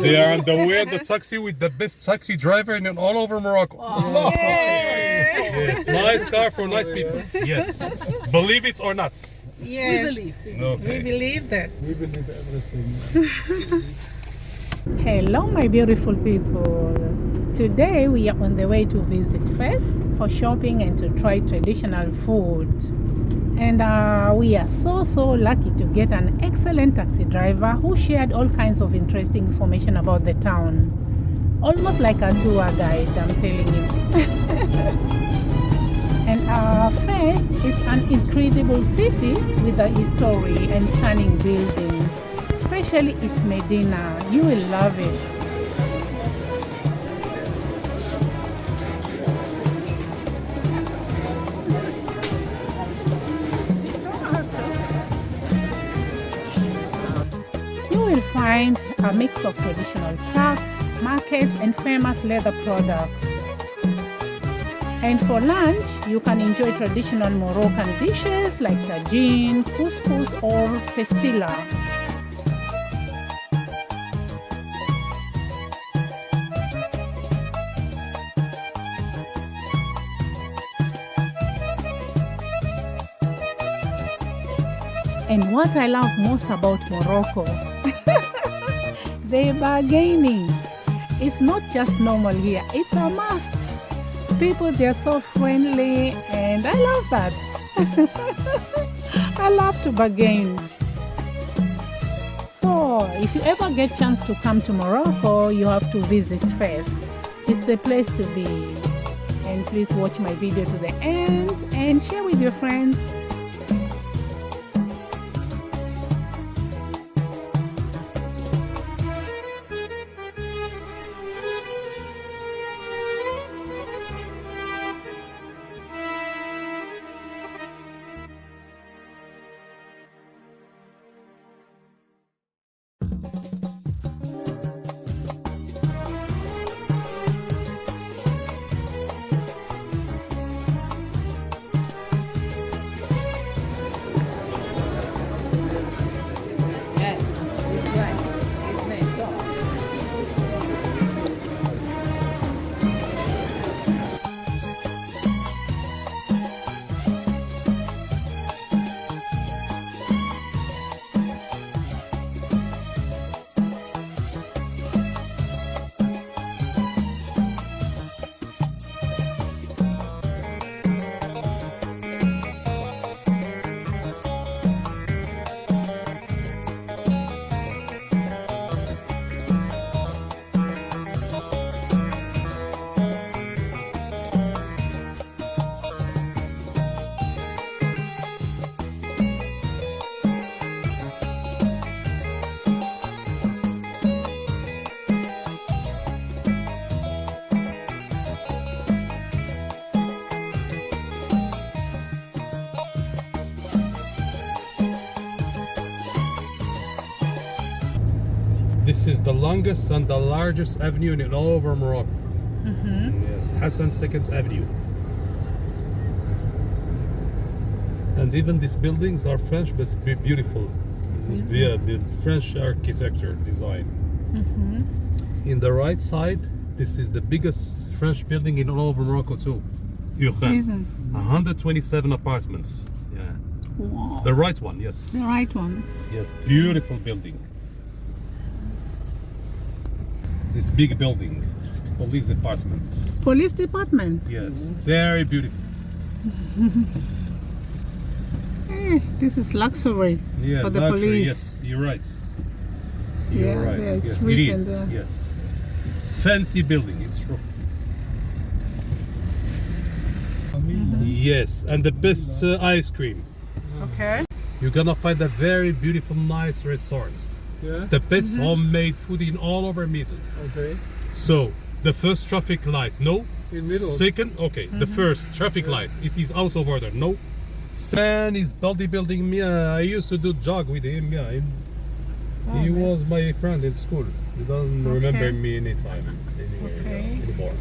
They are on the way in the taxi with the best taxi driver in all over Morocco. Yes, nice car for nice people. Yes, believe it or not. Yes. We believe. We believe that. We believe everything. Hello, my beautiful people. Today we are on the way to visit Fes for shopping and to try traditional food. And we are so lucky to get an excellent taxi driver who shared all kinds of interesting information about the town. Almost like a tour guide, I'm telling you. And Fes is an incredible city with a history and stunning buildings. Especially its Medina. You will love it. You will find a mix of traditional crafts, markets, and famous leather products. And for lunch, you can enjoy traditional Moroccan dishes like tagine, couscous, or pastilla. And what I love most about Morocco, the bargaining. It's not just normal here, it's a must. People, they're so friendly and I love that. I love to bargain. So if you ever get chance to come to Morocco, you have to visit Fes. It's the place to be. And please watch my video to the end and share with your friends. This is the longest and the largest avenue in all over Morocco. Yes, Hassan II's Avenue. And even these buildings are French, but beautiful. Yeah, the French architecture design. In the right side, this is the biggest French building in all over Morocco too. 127 apartments. Yeah. Wow. The right one, yes. The right one. Yes, beautiful building. This big building, police departments. Police department. Yes, very beautiful. This is luxury Yeah, for the luxury, police. yes, you're right. Yeah, You're right. yeah, it's Yes, it written is. there. Yes, fancy building. It's true. Yes, and the best ice cream. Okay. You're gonna find a very beautiful, nice restaurant. Yeah. The best homemade food in all over Middles. Okay. So the first traffic light, no. In middle. Second, okay. The first traffic light, it is out of order, no. Second is bodybuilding me. I used to do jog with him. Yeah, he was my friend in school. He doesn't remember me anytime anyway anymore.